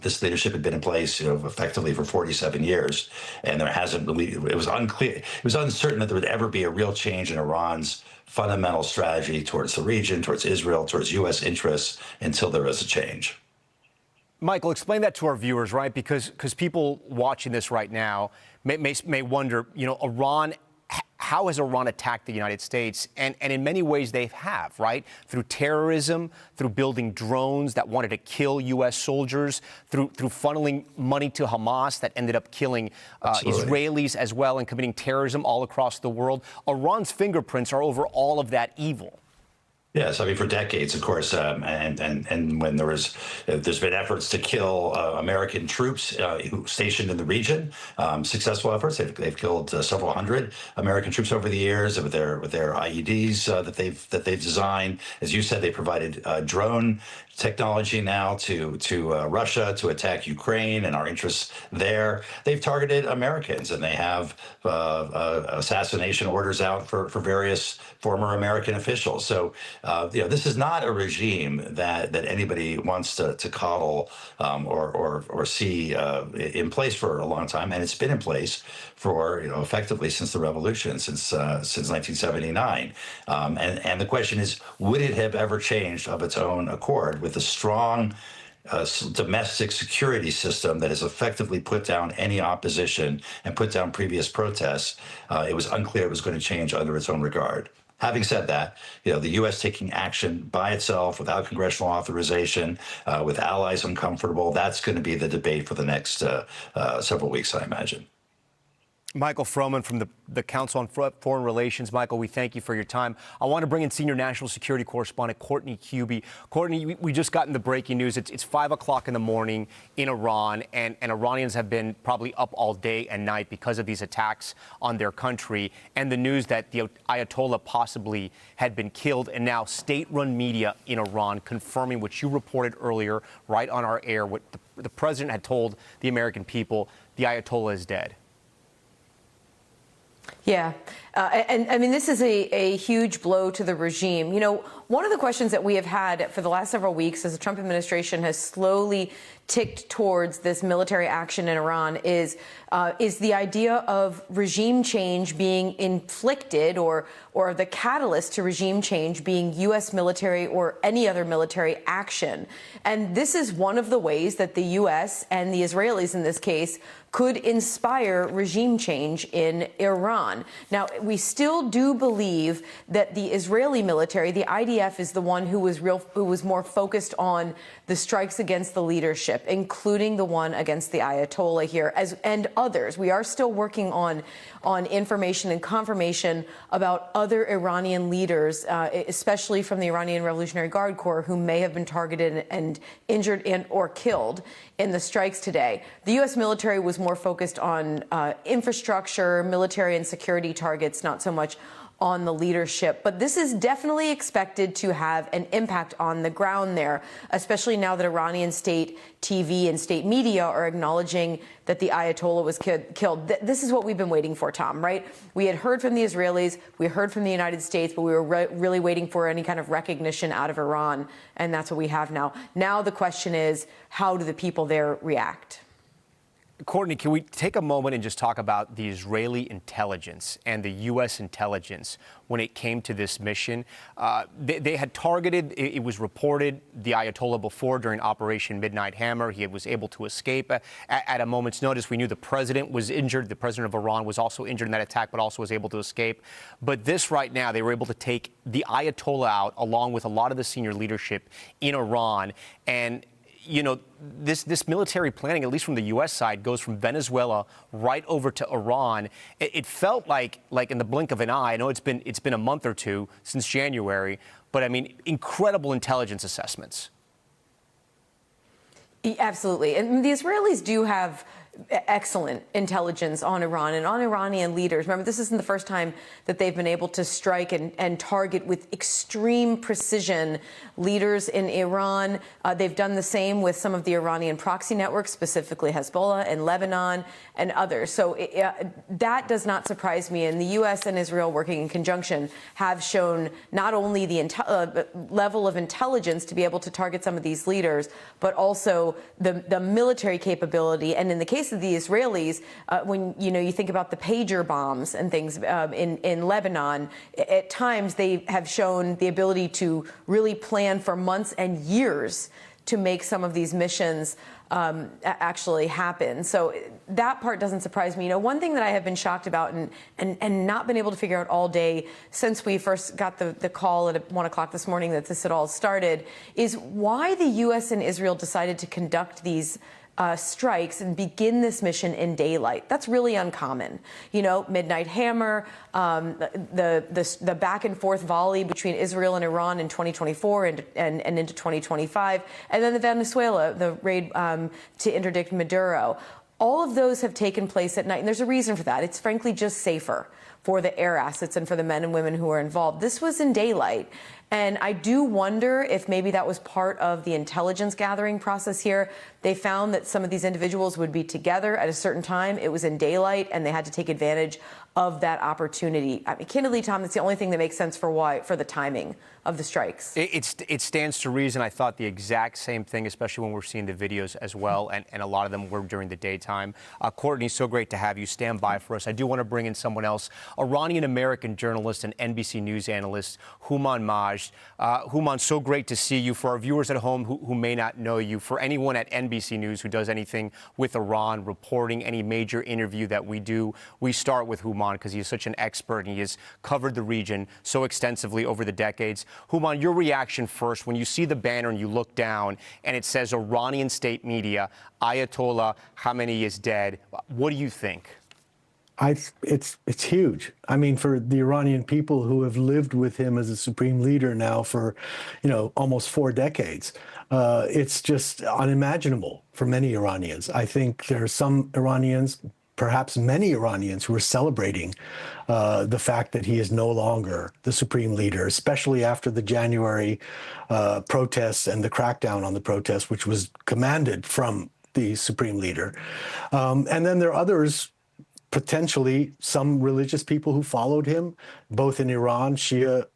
This leadership had been in place, effectively for 47 years, and there hasn't really. It was unclear. It was uncertain that there would ever be a real change in Iran's fundamental strategy towards the region, towards Israel, towards U.S. interests, until there is a change. Michael, explain that to our viewers, right? Because people watching this right now may wonder, Iran, how has Iran attacked the United States? And in many ways they have, right? Through terrorism, through building drones that wanted to kill U.S. soldiers, through funneling money to Hamas that ended up killing Israelis as well and committing terrorism all across the world. Iran's fingerprints are over all of that evil. Yes, I mean, for decades, of course, and when there's been efforts to kill American troops stationed in the region, successful efforts. They've killed several hundred American troops over the years with their IEDs that they've designed. As you said, they provided drone technology now to Russia to attack Ukraine and our interests there. They've targeted Americans, and they have assassination orders out for various former American officials. So, this is not a regime that anybody wants to coddle or see in place for a long time, and it's been in place for effectively since the revolution, since 1979. And the question is, would it have ever changed of its own accord with a strong domestic security system that has effectively put down any opposition and put down previous protests? It was unclear it was going to change under its own regard. Having said that, the U.S. taking action by itself without congressional authorization, with allies uncomfortable, that's going to be the debate for the next several weeks, I imagine. Michael Froman from the Council on Foreign Relations. Michael, we thank you for your time. I want to bring in senior national security correspondent Courtney Kube. Courtney, we just gotten the breaking news. It's 5 o'clock in the morning in Iran, and Iranians have been probably up all day and night because of these attacks on their country, and the news that the Ayatollah possibly had been killed, and now state-run media in Iran confirming what you reported earlier right on our air, what the president had told the American people: the Ayatollah is dead. Yeah. And I mean, this is a huge blow to the regime. You know, one of the questions that we have had for the last several weeks as the Trump administration has slowly ticked towards this military action in Iran is the idea of regime change being inflicted or the catalyst to regime change being U.S. military or any other military action. And this is one of the ways that the U.S. and the Israelis in this case could inspire regime change in Iran. Now, we still do believe that the Israeli military, the IDF, is the one who was more focused on the strikes against the leadership, including the one against the Ayatollah here, and others. We are still working on information and confirmation about other Iranian leaders, especially from the Iranian Revolutionary Guard Corps, who may have been targeted and injured or killed in the strikes today. The U.S. military was more focused on infrastructure, military and security targets, not so much on the leadership. But this is definitely expected to have an impact on the ground there, especially now that Iranian state TV and state media are acknowledging that the Ayatollah was killed. This is what we've been waiting for, Tom, right? We had heard from the Israelis, we heard from the United States, but we were really waiting for any kind of recognition out of Iran, and that's what we have now. Now the question is, how do the people there react? Courtney, can we take a moment and just talk about the Israeli intelligence and the U.S. intelligence when it came to this mission? They had targeted, it was reported, the Ayatollah before during Operation Midnight Hammer. He was able to escape at a moment's notice. We knew the president was injured. The president of Iran was also injured in that attack, but also was able to escape. But this right now, they were able to take the Ayatollah out along with a lot of the senior leadership in Iran. And you know, this military planning, at least from the U.S. side, goes from Venezuela right over to Iran. It felt like in the blink of an eye. I know it's been a month or two since January, but I mean, incredible intelligence assessments. Absolutely, and the Israelis do have excellent intelligence on Iran and on Iranian leaders. Remember, this isn't the first time that they've been able to strike and target with extreme precision leaders in Iran. They've done the same with some of the Iranian proxy networks, specifically Hezbollah and Lebanon and others. So that does not surprise me. And the U.S. and Israel, working in conjunction, have shown not only the level of intelligence to be able to target some of these leaders, but also the military capability. And in the case of the Israelis, when you think about the pager bombs and things in Lebanon, at times they have shown the ability to really plan for months and years to make some of these missions actually happen. So that part doesn't surprise me. You know, one thing that I have been shocked about and not been able to figure out all day since we first got the call at 1 o'clock this morning that this had all started is why the U.S. and Israel decided to conduct these strikes and begin this mission in daylight. That's really uncommon. You know, Midnight Hammer, the back and forth volley between Israel and Iran in 2024 and into 2025, and then the Venezuela, the raid to interdict Maduro. All of those have taken place at night, and there's a reason for that. It's frankly just safer for the air assets and for the men and women who are involved. This was in daylight. And I do wonder if maybe that was part of the intelligence gathering process here. They found that some of these individuals would be together at a certain time. It was in daylight, and they had to take advantage of that opportunity. I mean, candidly, Tom, that's the only thing that makes sense for the timing of the strikes. It stands to reason. I thought the exact same thing, especially when we're seeing the videos as well, and a lot of them were during the daytime. Courtney, so great to have you. Stand by for us. I do want to bring in someone else, Iranian-American journalist and NBC News analyst, Houman Majd. Houman, so great to see you. For our viewers at home who may not know you, for anyone at NBC News who does anything with Iran, reporting any major interview that we do, we start with Houman because he is such an expert and he has covered the region so extensively over the decades. Houman, your reaction first when you see the banner and you look down and it says Iranian state media, Ayatollah Khamenei is dead. What do you think? It's huge. I mean, for the Iranian people who have lived with him as a supreme leader now for, almost 4 decades, it's just unimaginable for many Iranians. I think there are some Iranians, perhaps many Iranians, who are celebrating the fact that he is no longer the supreme leader, especially after the January protests and the crackdown on the protests, which was commanded from the supreme leader. And then there are others potentially some religious people who followed him, both in Iran, Shia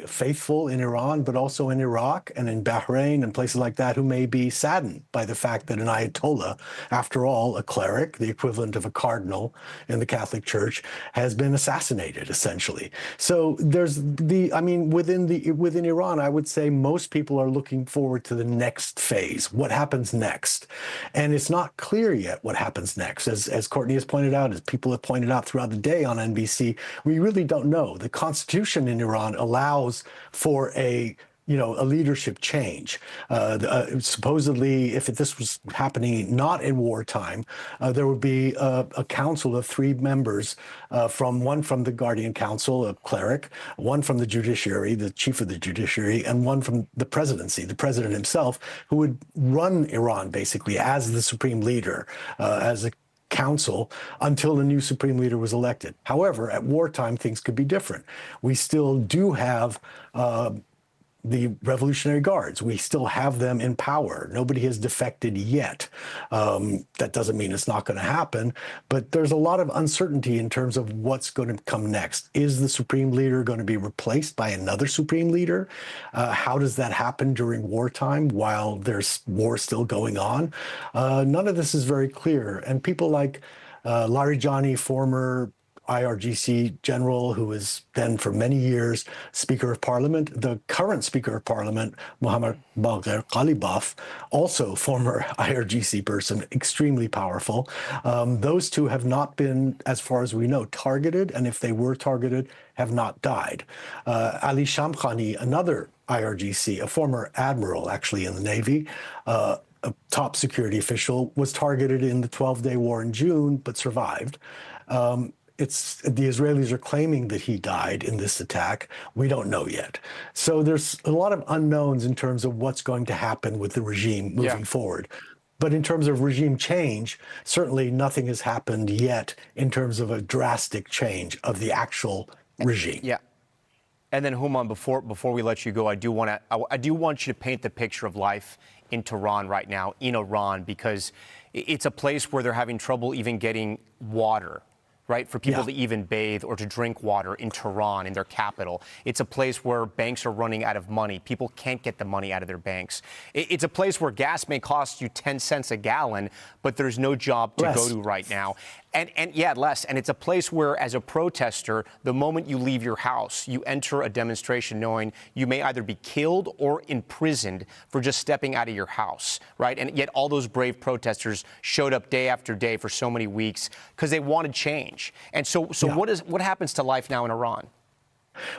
faithful in Iran, but also in Iraq and in Bahrain and places like that, who may be saddened by the fact that an Ayatollah, after all, a cleric, the equivalent of a cardinal in the Catholic Church, has been assassinated, essentially. So there's within Iran, I would say most people are looking forward to the next phase. What happens next? And it's not clear yet what happens next. As Courtney has pointed out, as people have pointed out throughout the day on NBC, we really don't know. The constitution in Iran allows for a leadership change. Supposedly, if this was happening not in wartime, there would be a council of 3 members, one from the Guardian Council, a cleric, one from the judiciary, the chief of the judiciary, and one from the presidency, the president himself, who would run Iran basically as the supreme leader, as a council, until the new supreme leader was elected. However, at wartime, things could be different. We still do have the Revolutionary Guards. We still have them in power. Nobody has defected yet. That doesn't mean it's not going to happen, but there's a lot of uncertainty in terms of what's going to come next. Is the supreme leader going to be replaced by another supreme leader? How does that happen during wartime while there's war still going on? None of this is very clear. And people like Larijani, former IRGC general, who was then for many years Speaker of Parliament. The current Speaker of Parliament, Mohammad Bagher Ghalibaf, also former IRGC person, extremely powerful. Those two have not been, as far as we know, targeted, and if they were targeted, have not died. Ali Shamkhani, another IRGC, a former admiral actually in the Navy, a top security official, was targeted in the 12-day war in June, but survived. The Israelis are claiming that he died in this attack. We don't know yet. So there's a lot of unknowns in terms of what's going to happen with the regime moving forward. But in terms of regime change, certainly nothing has happened yet in terms of a drastic change of the actual regime. Yeah. And then, Houman, before we let you go, I do want you to paint the picture of life in Tehran right now, in Iran, because it's a place where they're having trouble even getting water, right, for people to even bathe or to drink water in Tehran, in their capital. It's a place where banks are running out of money. People can't get the money out of their banks. It's a place where gas may cost you 10 cents a gallon, but there's no job to go to right now. And less. And it's a place where, as a protester, the moment you leave your house, you enter a demonstration knowing you may either be killed or imprisoned for just stepping out of your house, right? And yet all those brave protesters showed up day after day for so many weeks because they wanted change. And so what happens to life now in Iran?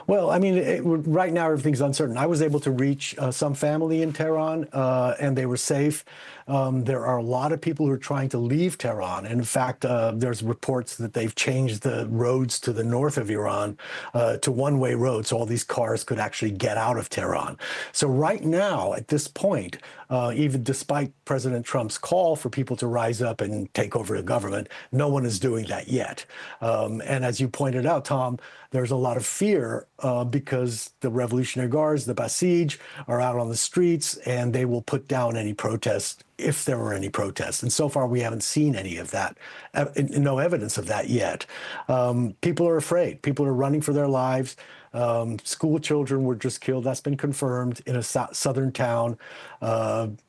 Well, I mean, right now everything's uncertain. I was able to reach some family in Tehran, and they were safe. There are a lot of people who are trying to leave Tehran. In fact, there's reports that they've changed the roads to the north of Iran to one-way roads, so all these cars could actually get out of Tehran. So right now, at this point, even despite President Trump's call for people to rise up and take over the government, no one is doing that yet. And as you pointed out, Tom, there's a lot of fear because the Revolutionary Guards, the Basij, are out on the streets, and they will put down any protests if there were any protests. And so far, we haven't seen any of that, no evidence of that yet. People are afraid. People are running for their lives. School children were just killed. That's been confirmed in a southern town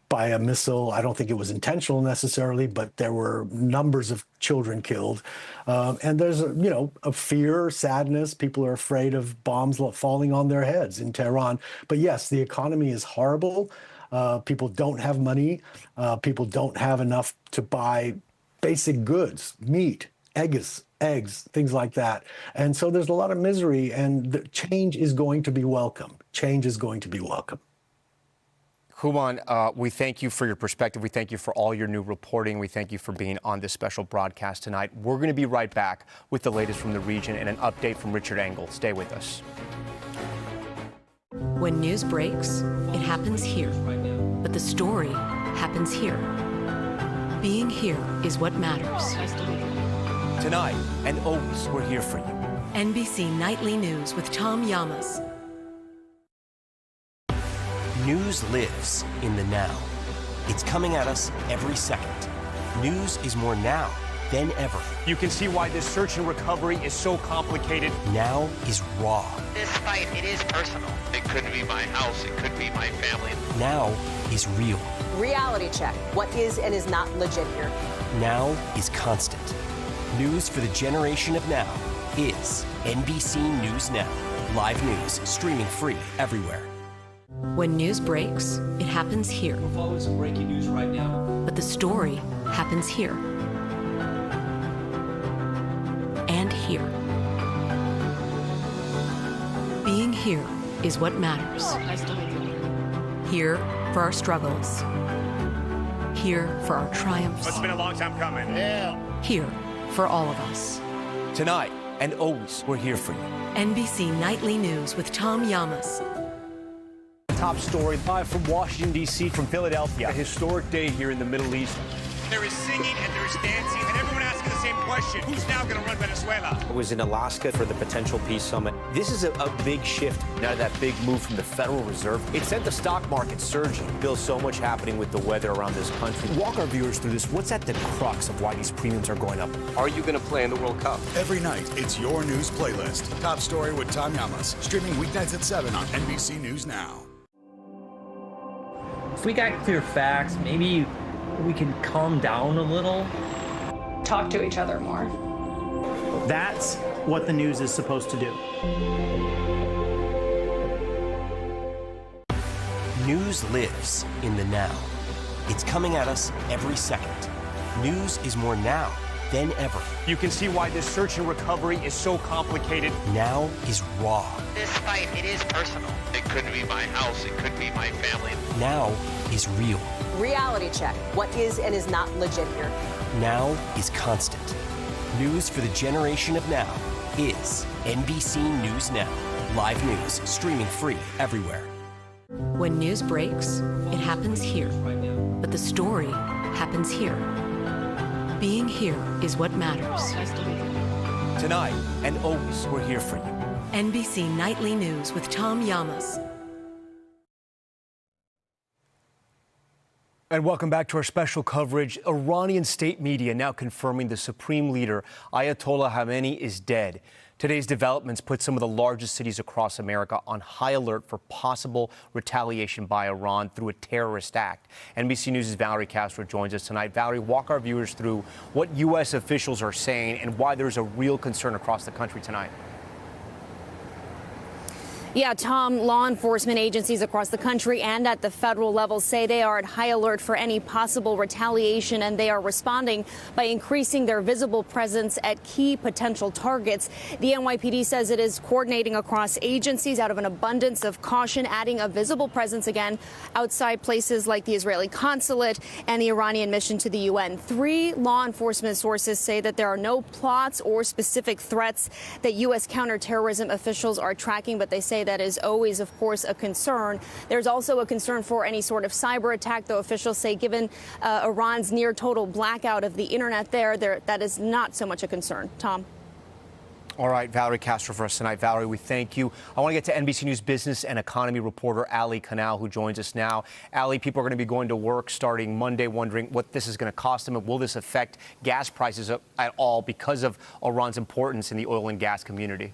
by a missile. I don't think it was intentional necessarily, but there were numbers of children killed. And there's, a fear, sadness. People are afraid of bombs falling on their heads in Tehran. But yes, the economy is horrible. People don't have money. People don't have enough to buy basic goods, meat, eggs, things like that. And so there's a lot of misery, and the change is going to be welcome. Change is going to be welcome. Houman, we thank you for your perspective. We thank you for all your new reporting. We thank you for being on this special broadcast tonight. We're going to be right back with the latest from the region and an update from Richard Engel. Stay with us. When news breaks, it happens here. But the story happens here. Being here is what matters. Tonight, and always, we're here for you. NBC Nightly News with Tom Llamas. News lives in the now. It's coming at us every second. News is more now than ever. You can see why this search and recovery is so complicated. Now is raw. This fight, it is personal. It could be my house. It could be my family. Now is real. Reality check. What is and is not legit here? Now is constant. News for the generation of now is NBC News Now. Live news, streaming free everywhere. When news breaks, it happens here. We're following some breaking news right now. But the story happens here. And here. Being here is what matters. Here for our struggles. Here for our triumphs. It's been a long time coming. Yeah. Here for all of us. Tonight and always, we're here for you. NBC Nightly News with Tom Llamas. Top story live from Washington, D.C., from Philadelphia. A historic day here in the Middle East. There is singing and there is dancing and everyone asking the same question. Who's now going to run Venezuela? I was in Alaska for the potential peace summit. This is a big shift. Now that big move from the Federal Reserve, it sent the stock market surging. Bill, so much happening with the weather around this country. Walk our viewers through this. What's at the crux of why these premiums are going up? Are you going to play in the World Cup? Every night, it's your news playlist. Top Story with Tom Llamas. Streaming weeknights at 7 on NBC News Now. If we got clear facts, maybe we can calm down a little. Talk to each other more. That's what the news is supposed to do. News lives in the now. It's coming at us every second. News is more now than ever. You can see why this search and recovery is so complicated. Now is raw. This fight, it is personal. It could be my house. It could be my family. Now is real. Reality check. What is and is not legit here? Now is constant. News for the generation of now is NBC News Now. Live news, streaming free everywhere. When news breaks, it happens here. But the story happens here. Being here is what matters. Tonight and always, we're here for you. NBC Nightly News with Tom Llamas. And welcome back to our special coverage. Iranian state media now confirming the supreme leader, Ayatollah Khamenei, is dead. Today's developments put some of the largest cities across America on high alert for possible retaliation by Iran through a terrorist act. NBC News' Valerie Castro joins us tonight. Valerie, walk our viewers through what U.S. officials are saying and why there's a real concern across the country tonight. Yeah, Tom, law enforcement agencies across the country and at the federal level say they are at high alert for any possible retaliation, and they are responding by increasing their visible presence at key potential targets. The NYPD says it is coordinating across agencies out of an abundance of caution, adding a visible presence again outside places like the Israeli consulate and the Iranian mission to the UN. 3 law enforcement sources say that there are no plots or specific threats that U.S. counterterrorism officials are tracking, but they say that is always, of course, a concern. There's also a concern for any sort of cyber attack, though officials say given Iran's near total blackout of the internet there, that is not so much a concern. Tom. All right, Valerie Castro for us tonight. Valerie, we thank you. I want to get to NBC News business and economy reporter Ali Canal, who joins us now. Ali, people are going to be going to work starting Monday wondering what this is going to cost them, and will this affect gas prices at all because of Iran's importance in the oil and gas community?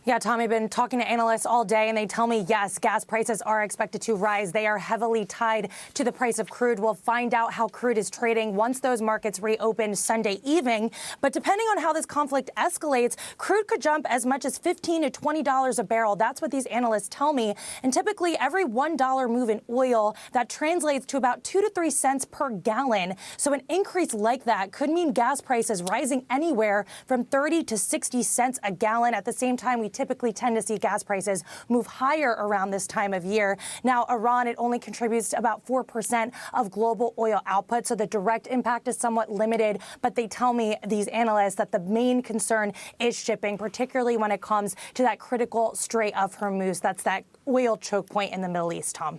Yeah, Tom, I've been talking to analysts all day, and they tell me, yes, gas prices are expected to rise. They are heavily tied to the price of crude. We'll find out how crude is trading once those markets reopen Sunday evening. But depending on how this conflict escalates, crude could jump as much as $15 to $20 a barrel. That's what these analysts tell me. And typically, every $1 move in oil, that translates to about 2 to 3 cents per gallon. So an increase like that could mean gas prices rising anywhere from 30 to 60 cents a gallon. At the same time, we typically tend to see gas prices move higher around this time of year. Now, Iran, it only contributes to about 4% of global oil output, so the direct impact is somewhat limited. But they tell me, these analysts, that the main concern is shipping, particularly when it comes to that critical Strait of Hormuz. That's that oil choke point in the Middle East, Tom.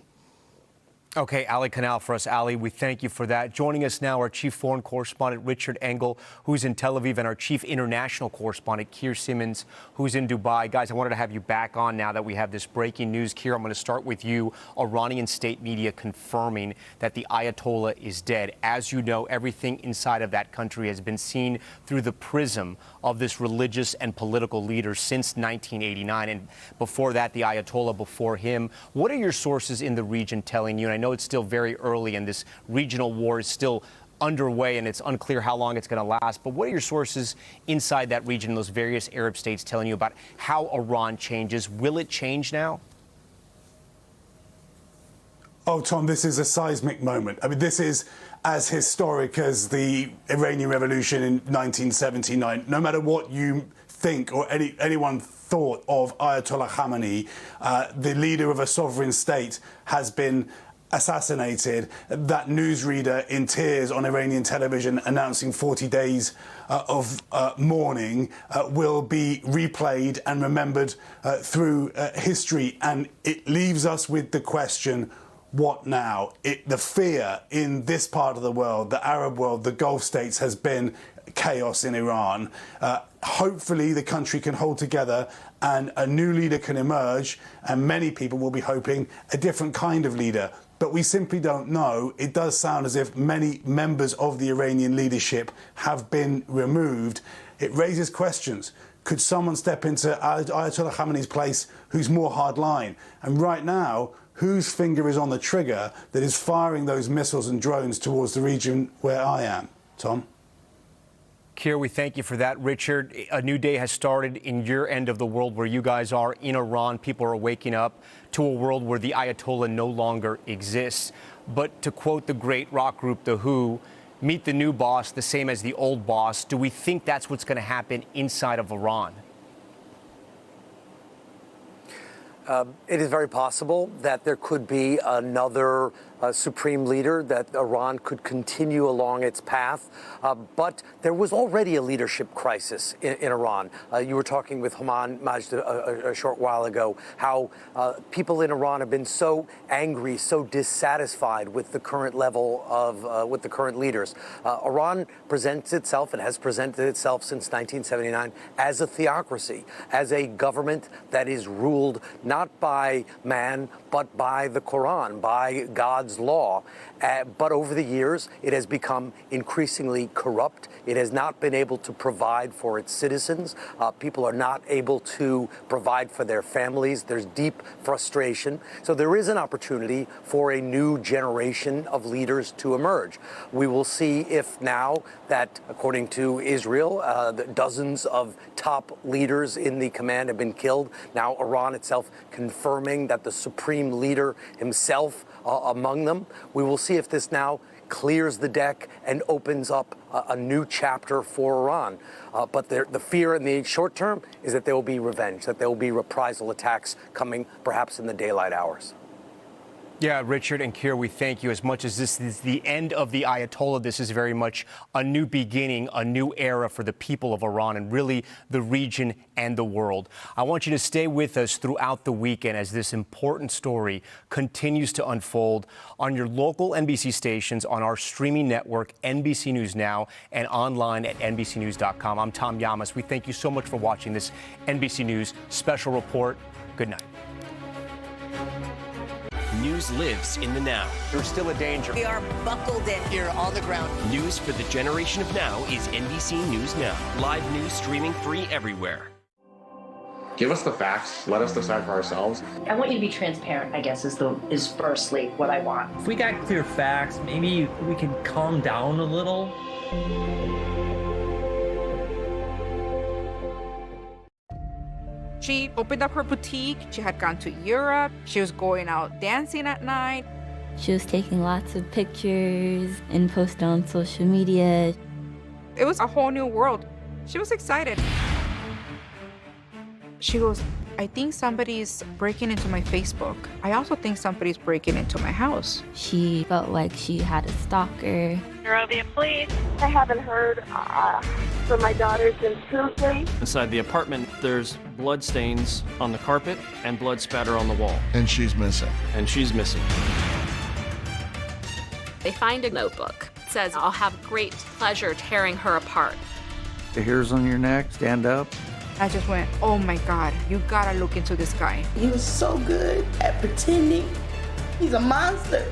Okay, Ali Canal for us. Ali, we thank you for that. Joining us now, our chief foreign correspondent, Richard Engel, who's in Tel Aviv, and our chief international correspondent, Keir Simmons, who's in Dubai. Guys, I wanted to have you back on now that we have this breaking news. Keir, I'm going to start with you. Iranian state media confirming that the Ayatollah is dead. As you know, everything inside of that country has been seen through the prism of this religious and political leader since 1989. And before that, the Ayatollah before him. What are your sources in the region telling you? And I know it's still very early and this regional war is still underway and it's unclear how long it's going to last. But what are your sources inside that region, those various Arab states, telling you about how Iran changes? Will it change now? Oh, Tom, this is a seismic moment. I mean, this is as historic as the Iranian Revolution in 1979. No matter what you think or anyone thought of Ayatollah Khamenei, the leader of a sovereign state, has been assassinated. That newsreader in tears on Iranian television announcing 40 days of mourning will be replayed and remembered through history. And it leaves us with the question, what now? The fear in this part of the world, the Arab world, the Gulf states, has been chaos in Iran. Hopefully the country can hold together and a new leader can emerge, and many people will be hoping a different kind of leader. But we simply don't know. It does sound as if many members of the Iranian leadership have been removed. It raises questions. Could someone step into Ayatollah Khamenei's place who's more hardline? And right now, whose finger is on the trigger that is firing those missiles and drones towards the region where I am? Tom? Keir, we thank you for that. Richard, a new day has started in your end of the world where you guys are in Iran. People are waking up to a world where the Ayatollah no longer exists. But to quote the great rock group The Who, meet the new boss, the same as the old boss. Do we think that's what's going to happen inside of Iran? It is very possible that there could be another supreme leader, that Iran could continue along its path. But there was already a leadership crisis in Iran. You were talking with Haman Majd a short while ago, how people in Iran have been so angry, so dissatisfied with the current level of, with the current leaders. Iran presents itself and has presented itself since 1979 as a theocracy, as a government that is ruled not by man, but by the Quran, by God's law. But over the years, it has become increasingly corrupt. It has not been able to provide for its citizens. People are not able to provide for their families. There's deep frustration. So there is an opportunity for a new generation of leaders to emerge. We will see if now that, according to Israel, dozens of top leaders in the command have been killed. Now Iran itself confirming that the supreme leader himself among them. We will see if this now clears the deck and opens up a new chapter for Iran. But the fear in the short term is that there will be revenge, that there will be reprisal attacks coming perhaps in the daylight hours. Yeah, Richard and Keir, we thank you. As much as this is the end of the Ayatollah, this is very much a new beginning, a new era for the people of Iran and really the region and the world. I want you to stay with us throughout the weekend as this important story continues to unfold on your local NBC stations, on our streaming network, NBC News Now, and online at NBCnews.com. I'm Tom Llamas. We thank you so much for watching this NBC News special report. Good night. News lives in the now. There's still a danger. We are buckled in here on the ground. News for the generation of now is NBC News Now. Live news streaming free everywhere. Give us the facts. Let us decide for ourselves. I want you to be transparent, I guess, is firstly what I want. If we got clear facts, maybe we can calm down a little. She opened up her boutique. She had gone to Europe. She was going out dancing at night. She was taking lots of pictures and posting on social media. It was a whole new world. She was excited. She goes, I think somebody's breaking into my Facebook. I also think somebody's breaking into my house. She felt like she had a stalker. Monrovia Police. I haven't heard from my daughter since Tuesday. Inside the apartment, there's blood stains on the carpet and blood spatter on the wall. And she's missing. And she's missing. They find a notebook. It says, "I'll have great pleasure tearing her apart." The hairs on your neck stand up. I just went, oh my God, you gotta look into this guy. He was so good at pretending. He's a monster.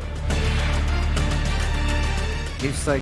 He's like